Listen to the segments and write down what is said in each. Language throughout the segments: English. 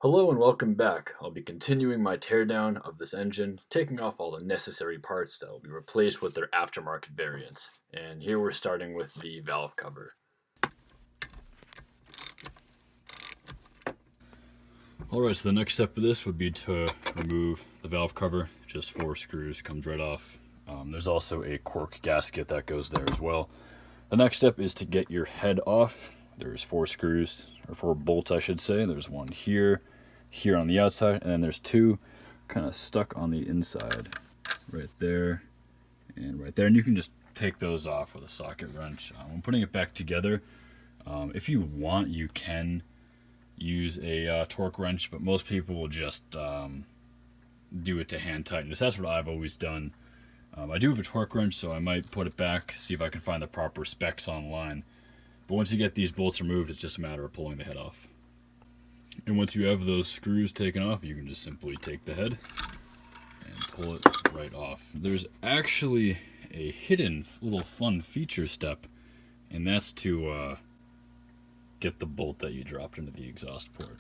Hello and welcome back. I'll be continuing my teardown of this engine, taking off all the necessary parts that will be replaced with their aftermarket variants. And here we're starting with the valve cover. Alright, so the next step of this would be to remove the valve cover. Just 4 screws, comes right off. There's also a cork gasket that goes there as well. The next step is to get your head off. There's 4 screws, or 4 bolts I should say. There's one here, here on the outside, and then there's 2 kind of stuck on the inside. Right there, and right there. And you can just take those off with a socket wrench. When putting it back together, if you want, you can use a torque wrench, but most people will just do it to hand tighten. That's what I've always done. I do have a torque wrench, so I might put it back, see if I can find the proper specs online. But once you get these bolts removed, it's just a matter of pulling the head off. And once you have those screws taken off, you can just simply take the head and pull it right off. There's actually a hidden little fun feature step, and that's to get the bolt that you dropped into the exhaust port.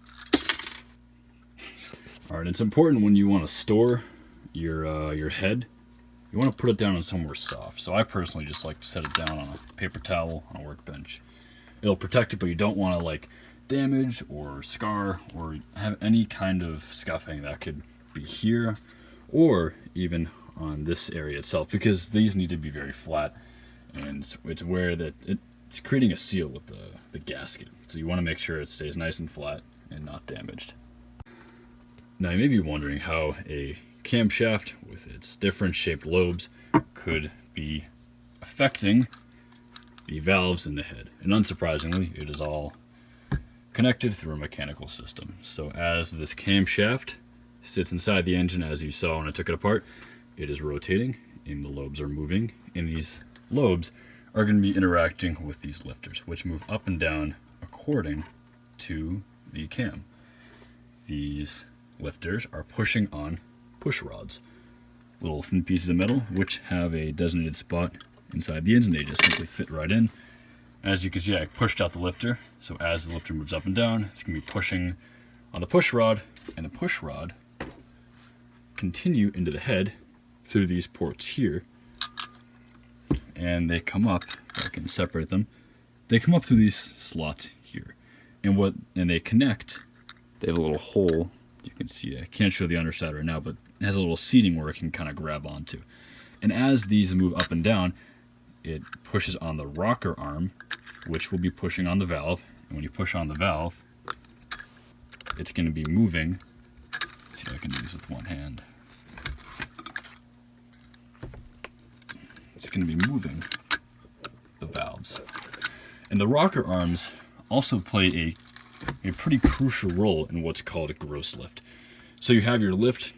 Alright, it's important when you want to store your head, you want to put it down on somewhere soft. So I personally just like to set it down on a paper towel on a workbench. It'll protect it, but you don't want to like damage or scar or have any kind of scuffing that could be here or even on this area itself, because these need to be very flat, and it's where that it's creating a seal with the gasket. So you want to make sure it stays nice and flat and not damaged. Now you may be wondering how a camshaft with its different shaped lobes could be affecting the valves in the head. And unsurprisingly, it is all connected through a mechanical system. So as this camshaft sits inside the engine, as you saw when I took it apart, it is rotating and the lobes are moving, and these lobes are going to be interacting with these lifters, which move up and down according to the cam. These lifters are pushing on push rods, little thin pieces of metal which have a designated spot inside the engine. They just simply fit right in. As you can see, I pushed out the lifter, so as the lifter moves up and down, it's going to be pushing on the push rod, and the push rod continue into the head through these ports here, and they come up, I can separate them, they come up through these slots here, and they connect. They have a little hole, you can see, I can't show the underside right now, but it has a little seating where it can kind of grab onto. And as these move up and down, it pushes on the rocker arm, which will be pushing on the valve. And when you push on the valve, it's going to be moving. Let's see if I can do this with one hand. It's going to be moving the valves. And the rocker arms also play a pretty crucial role in what's called a gross lift. So you have your lift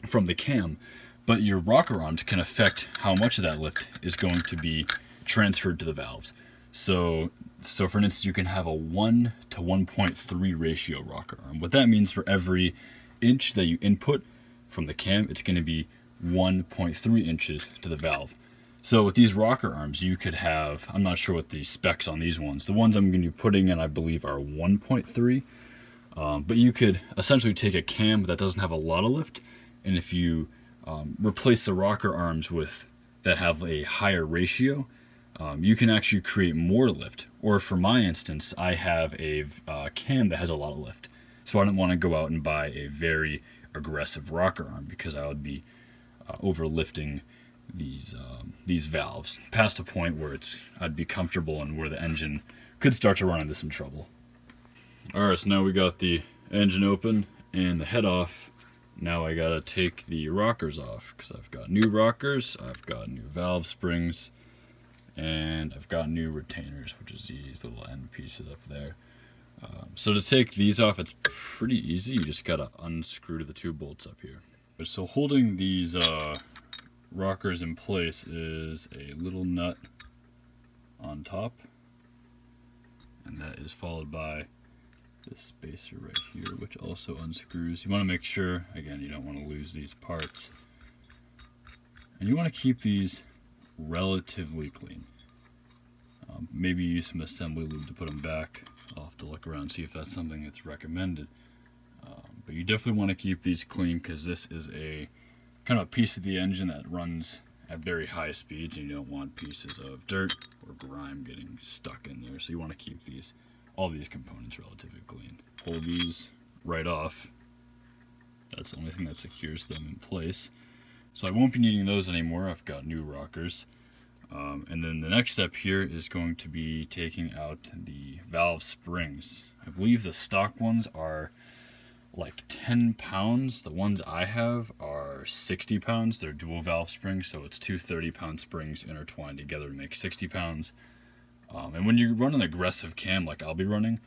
from the cam, but your rocker arms can affect how much of that lift is going to be transferred to the valves. So for instance, you can have a 1 to 1.3 ratio rocker arm. What that means, for every inch that you input from the cam, it's going to be 1.3 inches to the valve. So with these rocker arms, you could have, I'm not sure what the specs on these ones, the ones I'm going to be putting in I believe are 1.3, but you could essentially take a cam that doesn't have a lot of lift, and if you replace the rocker arms with that have a higher ratio, you can actually create more lift. Or for my instance, I have a cam that has a lot of lift, so I don't want to go out and buy a very aggressive rocker arm, because I would be overlifting these valves past a point where I'd be comfortable and where the engine could start to run into some trouble. Alright, so now we got the engine open and the head off. Now I gotta take the rockers off, because I've got new rockers, I've got new valve springs, and I've got new retainers, which is these little end pieces up there. So to take these off, it's pretty easy. You just gotta unscrew the 2 bolts up here. So holding these rockers in place is a little nut on top, and that is followed by this spacer right here, which also unscrews. You want to make sure, again, you don't want to lose these parts, and you want to keep these relatively clean. Maybe use some assembly lube to put them back. I'll have to look around and see if that's something that's recommended. But you definitely want to keep these clean because this is a kind of a piece of the engine that runs at very high speeds, and you don't want pieces of dirt or grime getting stuck in there. So you want to keep all these components relatively clean. Pull these right off. That's the only thing that secures them in place. So I won't be needing those anymore. I've got new rockers. And then the next step here is going to be taking out the valve springs. I believe the stock ones are like 10 pounds. The ones I have are 60 pounds. They're dual valve springs, so it's two 30-pound springs intertwined together to make 60 pounds. And when you run an aggressive cam like I'll be running,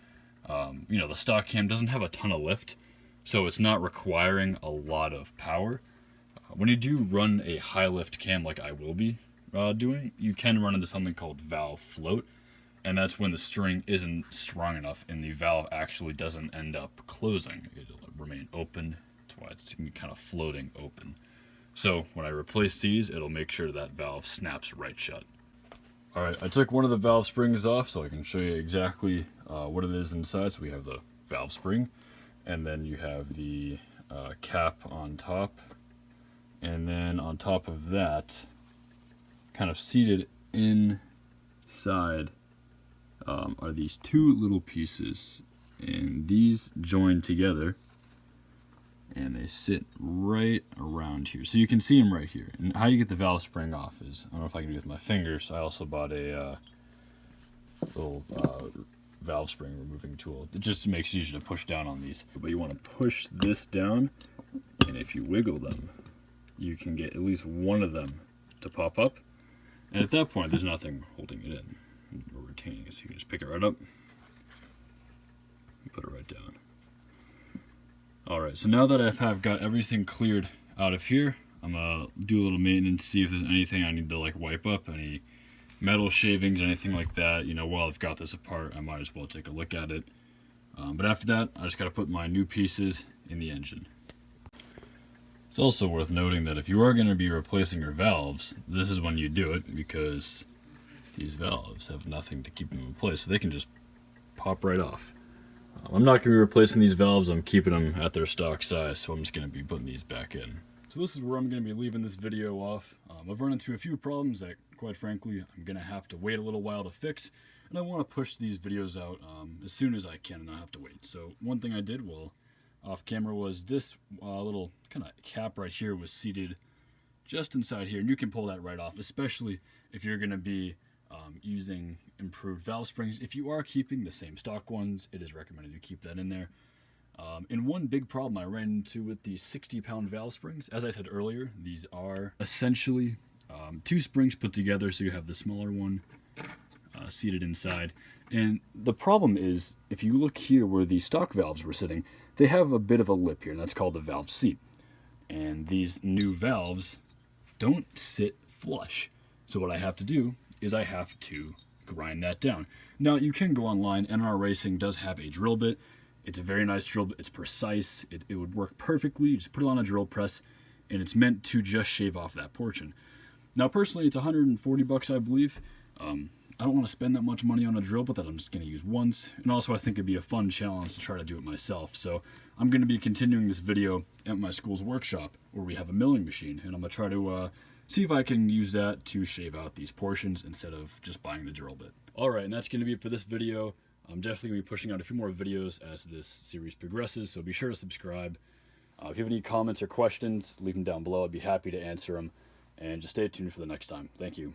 the stock cam doesn't have a ton of lift, so it's not requiring a lot of power. When you do run a high lift cam like I will be doing, you can run into something called valve float, and that's when the string isn't strong enough and the valve actually doesn't end up closing. It'll remain open. That's why it's kind of floating open. So when I replace these, it'll make sure that valve snaps right shut. Alright, I took one of the valve springs off so I can show you exactly what it is inside. So we have the valve spring, and then you have the cap on top, and then on top of that, kind of seated inside are these two little pieces, and these join together and they sit right around here, so you can see them right here. And how you get the valve spring off is, I don't know if I can do it with my fingers. I also bought a little valve spring removing tool. It just makes it easier to push down on these, but you want to push this down, and if you wiggle them you can get at least one of them to pop up. And at that point, there's nothing holding it in or retaining it, so you can just pick it right up and put it right down. Alright, so now that I've got everything cleared out of here, I'm going to do a little maintenance, see if there's anything I need to like wipe up, any metal shavings, anything like that. While I've got this apart, I might as well take a look at it. But after that, I just got to put my new pieces in the engine. It's also worth noting that if you are going to be replacing your valves, this is when you do it, because these valves have nothing to keep them in place, so they can just pop right off. I'm not going to be replacing these valves. I'm keeping them at their stock size, so I'm just going to be putting these back in. So this is where I'm going to be leaving this video off. I've run into a few problems that, quite frankly, I'm going to have to wait a little while to fix, and I want to push these videos out as soon as I can and not have to wait. So one thing I did while off camera was this little kind of cap right here was seated just inside here, and you can pull that right off, especially if you're going to be using improved valve springs. If you are keeping the same stock ones, it is recommended you keep that in there. And one big problem I ran into with the 60-pound valve springs, as I said earlier, these are essentially two springs put together, so you have the smaller one seated inside. And the problem is, if you look here where the stock valves were sitting, they have a bit of a lip here, and that's called the valve seat. And these new valves don't sit flush. So what I have to do is I have to grind that down. Now, you can go online. NR Racing does have a drill bit. It's a very nice drill bit. It's precise. It would work perfectly. You just put it on a drill press, and it's meant to just shave off that portion. Now, personally, it's 140 bucks, I believe. I don't want to spend that much money on a drill bit that I'm just going to use once. And also, I think it'd be a fun challenge to try to do it myself. So I'm going to be continuing this video at my school's workshop, where we have a milling machine, and I'm going to try to see if I can use that to shave out these portions instead of just buying the drill bit. Alright, and that's going to be it for this video. I'm definitely going to be pushing out a few more videos as this series progresses, so be sure to subscribe. If you have any comments or questions, leave them down below. I'd be happy to answer them. And just stay tuned for the next time. Thank you.